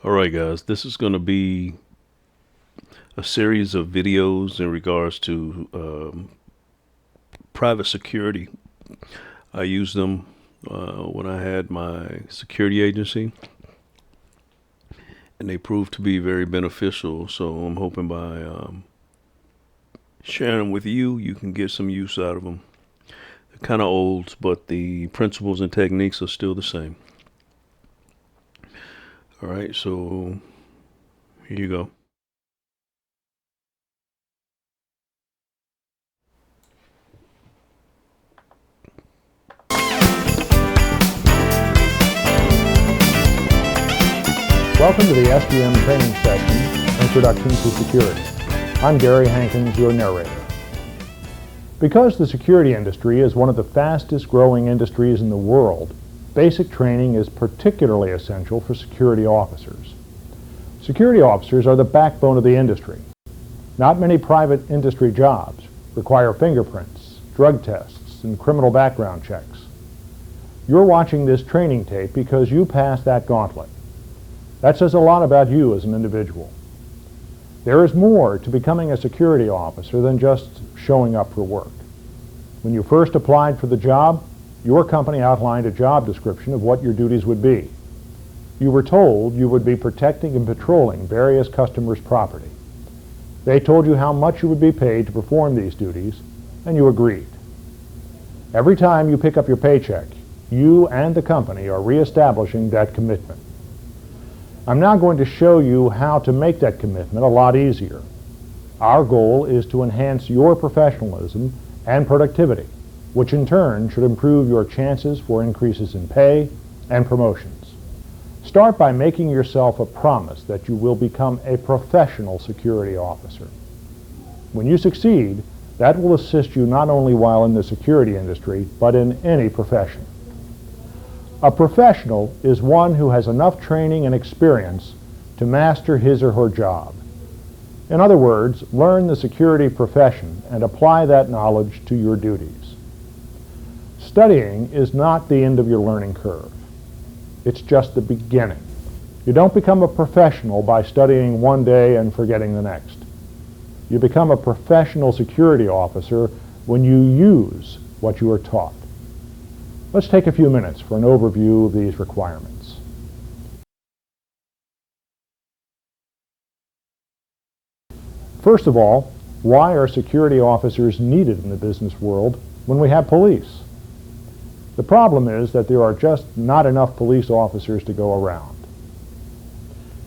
All right, guys, this is going to be a series of videos in regards to private security. I used them when I had my security agency, and they proved to be very beneficial. So I'm hoping by sharing them with you, you can get some use out of them. They're kind of old, but the principles and techniques are still the same. All right, so here you go. Welcome to the SDM training session, Introduction to Security. I'm Gary Hankins, your narrator. Because the security industry is one of the fastest growing industries in the world, basic training is particularly essential for security officers. Security officers are the backbone of the industry. Not many private industry jobs require fingerprints, drug tests, and criminal background checks. You're watching this training tape because you passed that gauntlet. That says a lot about you as an individual. There is more to becoming a security officer than just showing up for work. When you first applied for the job, your company outlined a job description of what your duties would be. You were told you would be protecting and patrolling various customers' property. They told you how much you would be paid to perform these duties, and you agreed. Every time you pick up your paycheck, you and the company are reestablishing that commitment. I'm now going to show you how to make that commitment a lot easier. Our goal is to enhance your professionalism and productivity, which in turn should improve your chances for increases in pay and promotions. Start by making yourself a promise that you will become a professional security officer. When you succeed, that will assist you not only while in the security industry, but in any profession. A professional is one who has enough training and experience to master his or her job. In other words, learn the security profession and apply that knowledge to your duties. Studying is not the end of your learning curve. It's just the beginning. You don't become a professional by studying one day and forgetting the next. You become a professional security officer when you use what you are taught. Let's take a few minutes for an overview of these requirements. First of all, why are security officers needed in the business world when we have police? The problem is that there are just not enough police officers to go around.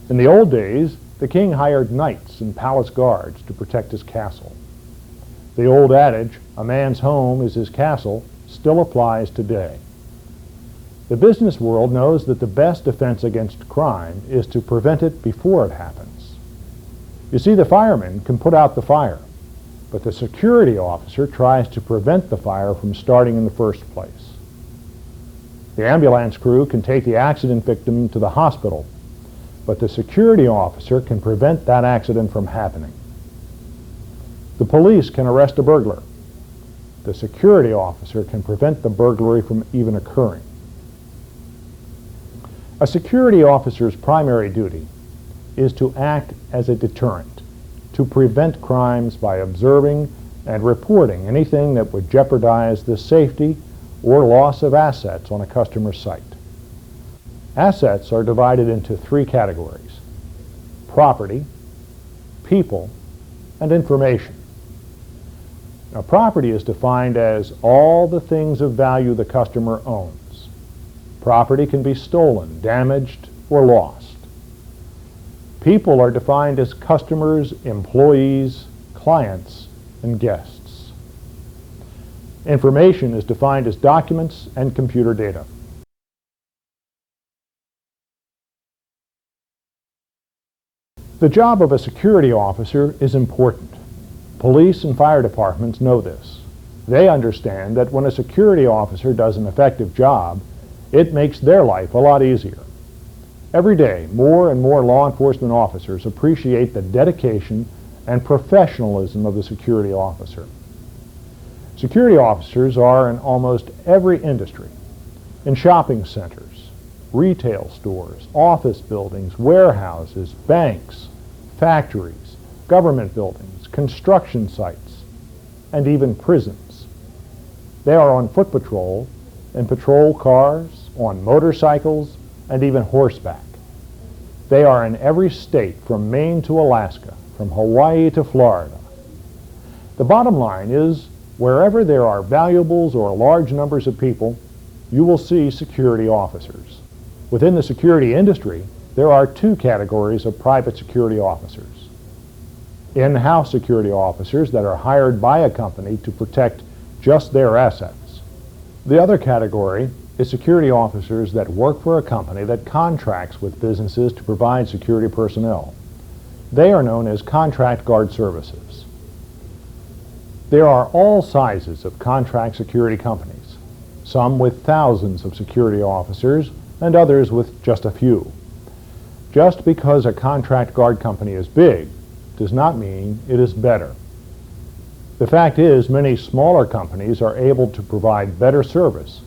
In the old days, the king hired knights and palace guards to protect his castle. The old adage, "A man's home is his castle," still applies today. The business world knows that the best defense against crime is to prevent it before it happens. You see, the fireman can put out the fire, but the security officer tries to prevent the fire from starting in the first place. The ambulance crew can take the accident victim to the hospital, but the security officer can prevent that accident from happening. The police can arrest a burglar. The security officer can prevent the burglary from even occurring. A security officer's primary duty is to act as a deterrent, to prevent crimes by observing and reporting anything that would jeopardize the safety or loss of assets on a customer site. Assets are divided into three categories: property, people, and information. Now, property is defined as all the things of value the customer owns. Property can be stolen, damaged, or lost. People are defined as customers, employees, clients, and guests. Information is defined as documents and computer data. The job of a security officer is important. Police and fire departments know this. They understand that when a security officer does an effective job, it makes their life a lot easier. Every day, more and more law enforcement officers appreciate the dedication and professionalism of the security officer. Security officers are in almost every industry: in shopping centers, retail stores, office buildings, warehouses, banks, factories, government buildings, construction sites, and even prisons. They are on foot patrol, in patrol cars, on motorcycles, and even horseback. They are in every state from Maine to Alaska, from Hawaii to Florida. The bottom line is, wherever there are valuables or large numbers of people, you will see security officers. Within the security industry, there are two categories of private security officers. In-house security officers that are hired by a company to protect just their assets. The other category is security officers that work for a company that contracts with businesses to provide security personnel. They are known as contract guard services. There are all sizes of contract security companies, some with thousands of security officers and others with just a few. Just because a contract guard company is big does not mean it is better. The fact is, many smaller companies are able to provide better service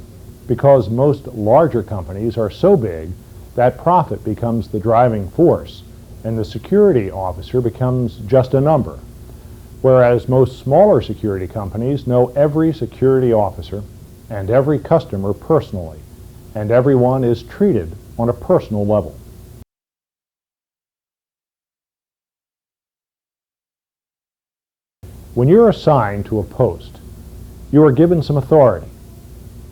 because most larger companies are so big that profit becomes the driving force and the security officer becomes just a number. Whereas most smaller security companies know every security officer and every customer personally, and everyone is treated on a personal level. When you're assigned to a post, you are given some authority.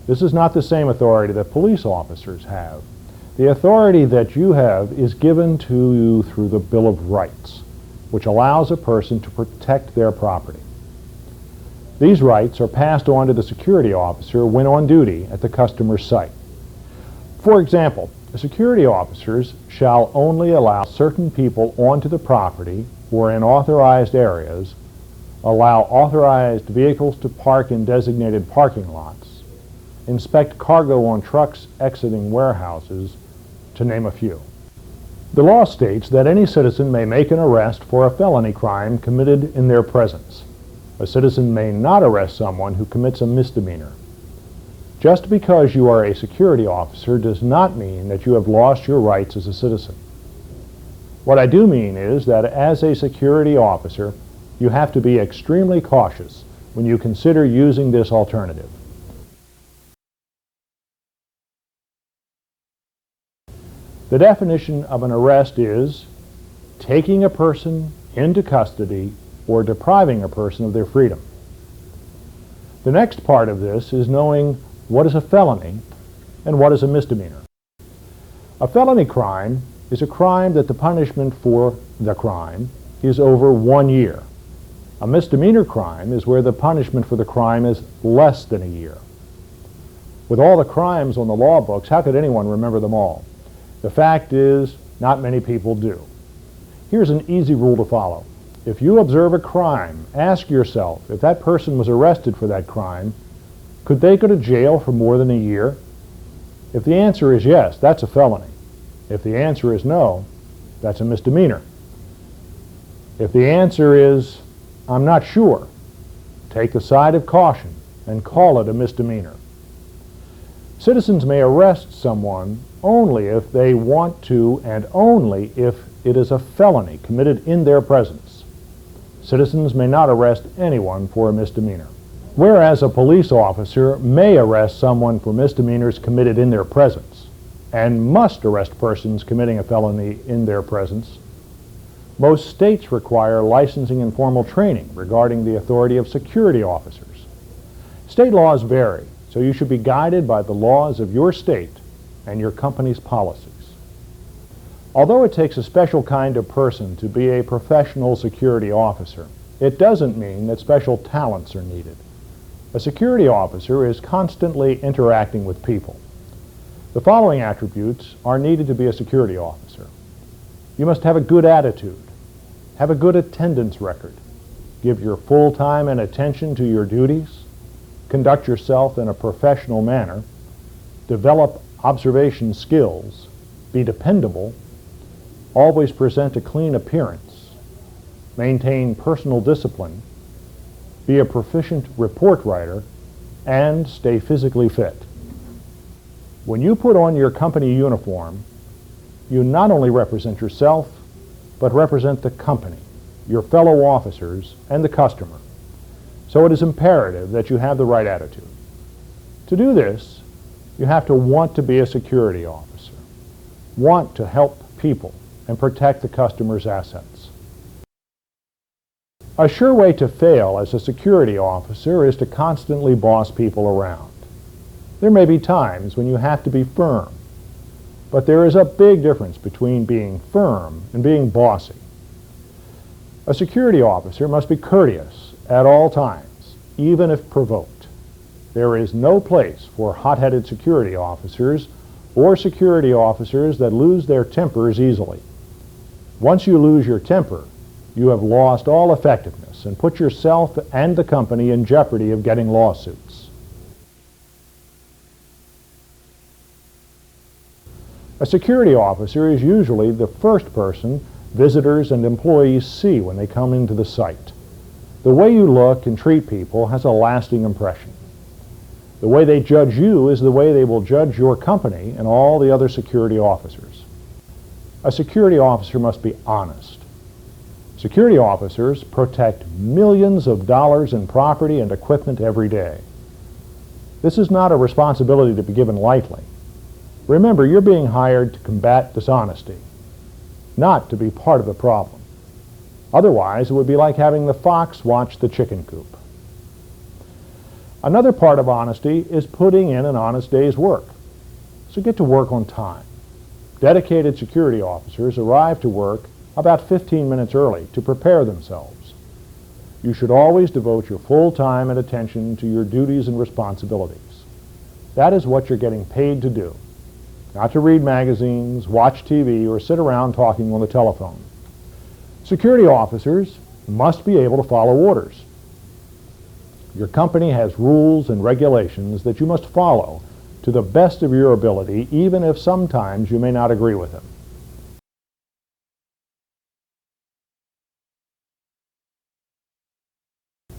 This is not the same authority that police officers have. The authority that you have is given to you through the Bill of Rights, which allows a person to protect their property. These rights are passed on to the security officer when on duty at the customer's site. For example, the security officers shall only allow certain people onto the property or in authorized areas, allow authorized vehicles to park in designated parking lots, inspect cargo on trucks exiting warehouses, to name a few. The law states that any citizen may make an arrest for a felony crime committed in their presence. A citizen may not arrest someone who commits a misdemeanor. Just because you are a security officer does not mean that you have lost your rights as a citizen. What I do mean is that as a security officer, you have to be extremely cautious when you consider using this alternative. The definition of an arrest is taking a person into custody or depriving a person of their freedom. The next part of this is knowing what is a felony and what is a misdemeanor. A felony crime is a crime that the punishment for the crime is over 1 year. A misdemeanor crime is where the punishment for the crime is less than a year. With all the crimes on the law books, how could anyone remember them all? The fact is, not many people do. Here's an easy rule to follow. If you observe a crime, ask yourself, if that person was arrested for that crime, could they go to jail for more than a year? If the answer is yes, that's a felony. If the answer is no, that's a misdemeanor. If the answer is, I'm not sure, take the side of caution and call it a misdemeanor. Citizens may arrest someone only if they want to and only if it is a felony committed in their presence. Citizens may not arrest anyone for a misdemeanor. Whereas a police officer may arrest someone for misdemeanors committed in their presence and must arrest persons committing a felony in their presence, most states require licensing and formal training regarding the authority of security officers. State laws vary, so you should be guided by the laws of your state and your company's policies. Although it takes a special kind of person to be a professional security officer, it doesn't mean that special talents are needed. A security officer is constantly interacting with people. The following attributes are needed to be a security officer. You must have a good attitude, have a good attendance record, give your full time and attention to your duties, conduct yourself in a professional manner, develop observation skills, be dependable, always present a clean appearance, maintain personal discipline, be a proficient report writer, and stay physically fit. When you put on your company uniform, you not only represent yourself, but represent the company, your fellow officers, and the customer. So it is imperative that you have the right attitude. To do this, you have to want to be a security officer, want to help people and protect the customer's assets. A sure way to fail as a security officer is to constantly boss people around. There may be times when you have to be firm, but there is a big difference between being firm and being bossy. A security officer must be courteous at all times, even if provoked. There is no place for hot-headed security officers or security officers that lose their tempers easily. Once you lose your temper, you have lost all effectiveness and put yourself and the company in jeopardy of getting lawsuits. A security officer is usually the first person visitors and employees see when they come into the site. The way you look and treat people has a lasting impression. The way they judge you is the way they will judge your company and all the other security officers. A security officer must be honest. Security officers protect millions of dollars in property and equipment every day. This is not a responsibility to be given lightly. Remember, you're being hired to combat dishonesty, not to be part of the problem. Otherwise, it would be like having the fox watch the chicken coop. Another part of honesty is putting in an honest day's work. So get to work on time. Dedicated security officers arrive to work about 15 minutes early to prepare themselves. You should always devote your full time and attention to your duties and responsibilities. That is what you're getting paid to do, not to read magazines, watch TV, or sit around talking on the telephone. Security officers must be able to follow orders. Your company has rules and regulations that you must follow to the best of your ability, even if sometimes you may not agree with them.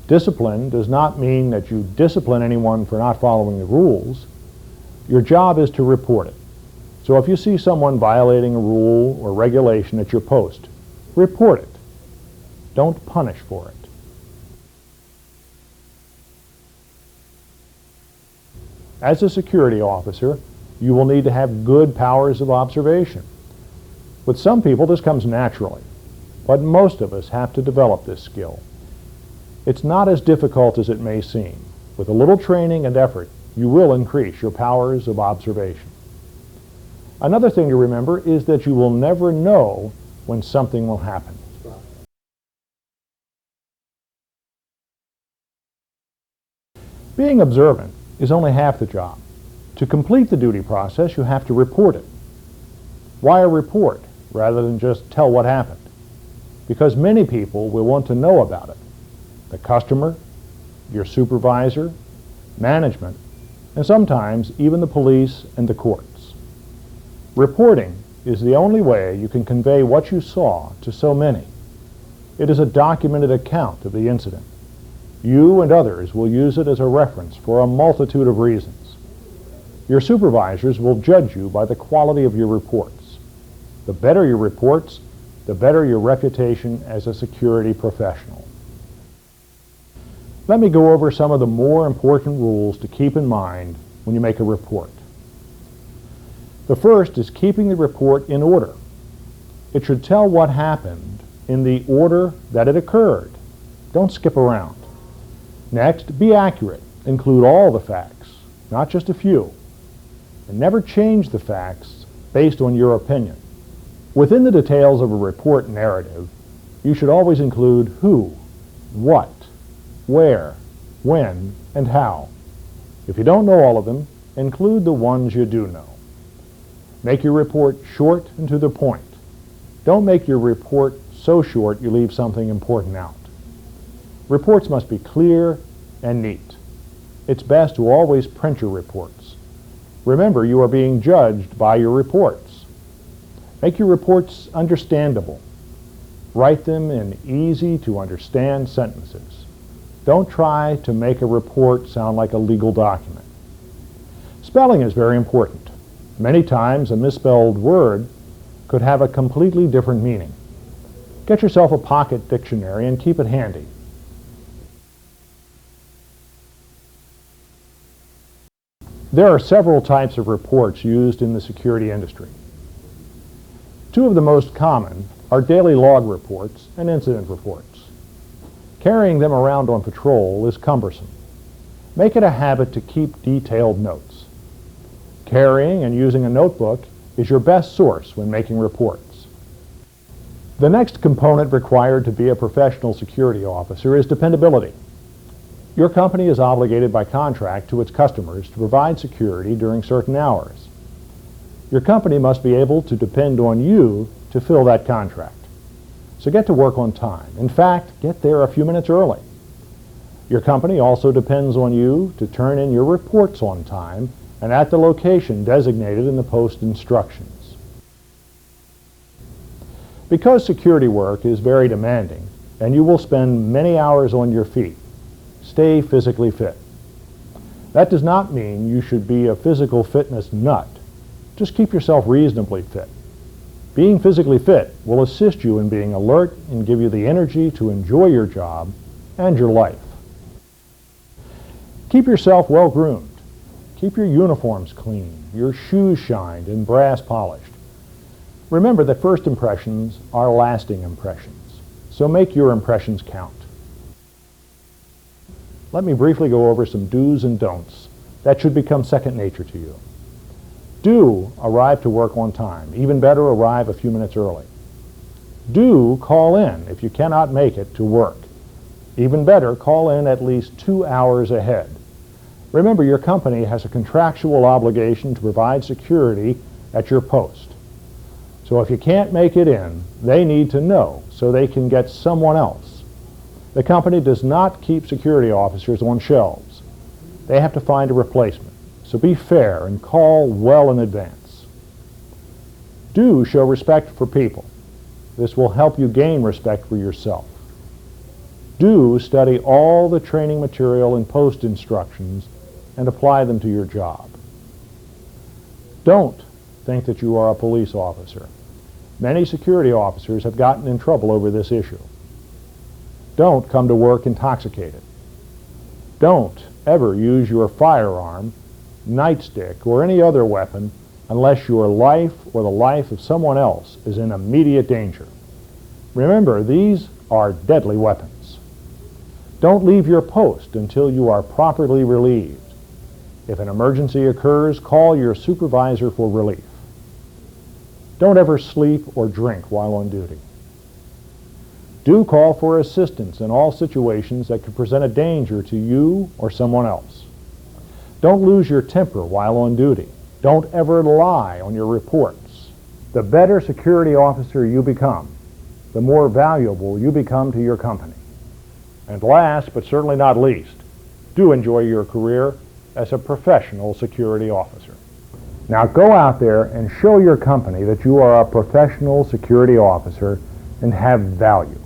Discipline does not mean that you discipline anyone for not following the rules. Your job is to report it. So if you see someone violating a rule or regulation at your post, report it. Don't punish for it. As a security officer, you will need to have good powers of observation. With some people, this comes naturally, but most of us have to develop this skill. It's not as difficult as it may seem. With a little training and effort, you will increase your powers of observation. Another thing to remember is that you will never know when something will happen. Being observant is only half the job. To complete the duty process, you have to report it. Why a report rather than just tell what happened? Because many people will want to know about it. The customer, your supervisor, management, and sometimes even the police and the courts. Reporting is the only way you can convey what you saw to so many. It is a documented account of the incident. You and others will use it as a reference for a multitude of reasons. Your supervisors will judge you by the quality of your reports. The better your reports, the better your reputation as a security professional. Let me go over some of the more important rules to keep in mind when you make a report. The first is keeping the report in order. It should tell what happened in the order that it occurred. Don't skip around. Next, be accurate. Include all the facts, not just a few. And never change the facts based on your opinion. Within the details of a report narrative, you should always include who, what, where, when, and how. If you don't know all of them, include the ones you do know. Make your report short and to the point. Don't make your report so short you leave something important out. Reports must be clear and neat. It's best to always print your reports. Remember, you are being judged by your reports. Make your reports understandable. Write them in easy-to-understand sentences. Don't try to make a report sound like a legal document. Spelling is very important. Many times a misspelled word could have a completely different meaning. Get yourself a pocket dictionary and keep it handy. There are several types of reports used in the security industry. Two of the most common are daily log reports and incident reports. Carrying them around on patrol is cumbersome. Make it a habit to keep detailed notes. Carrying and using a notebook is your best source when making reports. The next component required to be a professional security officer is dependability. Your company is obligated by contract to its customers to provide security during certain hours. Your company must be able to depend on you to fill that contract. So get to work on time. In fact, get there a few minutes early. Your company also depends on you to turn in your reports on time and at the location designated in the post instructions. Because security work is very demanding and you will spend many hours on your feet, stay physically fit. That does not mean you should be a physical fitness nut. Just keep yourself reasonably fit. Being physically fit will assist you in being alert and give you the energy to enjoy your job and your life. Keep yourself well groomed. Keep your uniforms clean, your shoes shined and brass polished. Remember that first impressions are lasting impressions, so make your impressions count. Let me briefly go over some do's and don'ts that should become second nature to you. Do arrive to work on time. Even better, arrive a few minutes early. Do call in if you cannot make it to work. Even better, call in at least 2 hours ahead. Remember, your company has a contractual obligation to provide security at your post. So if you can't make it in, they need to know so they can get someone else. The company does not keep security officers on shelves. They have to find a replacement. So be fair and call well in advance. Do show respect for people. This will help you gain respect for yourself. Do study all the training material and post instructions and apply them to your job. Don't think that you are a police officer. Many security officers have gotten in trouble over this issue. Don't come to work intoxicated. Don't ever use your firearm, nightstick, or any other weapon unless your life or the life of someone else is in immediate danger. Remember, these are deadly weapons. Don't leave your post until you are properly relieved. If an emergency occurs, call your supervisor for relief. Don't ever sleep or drink while on duty. Do call for assistance in all situations that could present a danger to you or someone else. Don't lose your temper while on duty. Don't ever lie on your reports. The better security officer you become, the more valuable you become to your company. And last, but certainly not least, do enjoy your career as a professional security officer. Now go out there and show your company that you are a professional security officer and have value.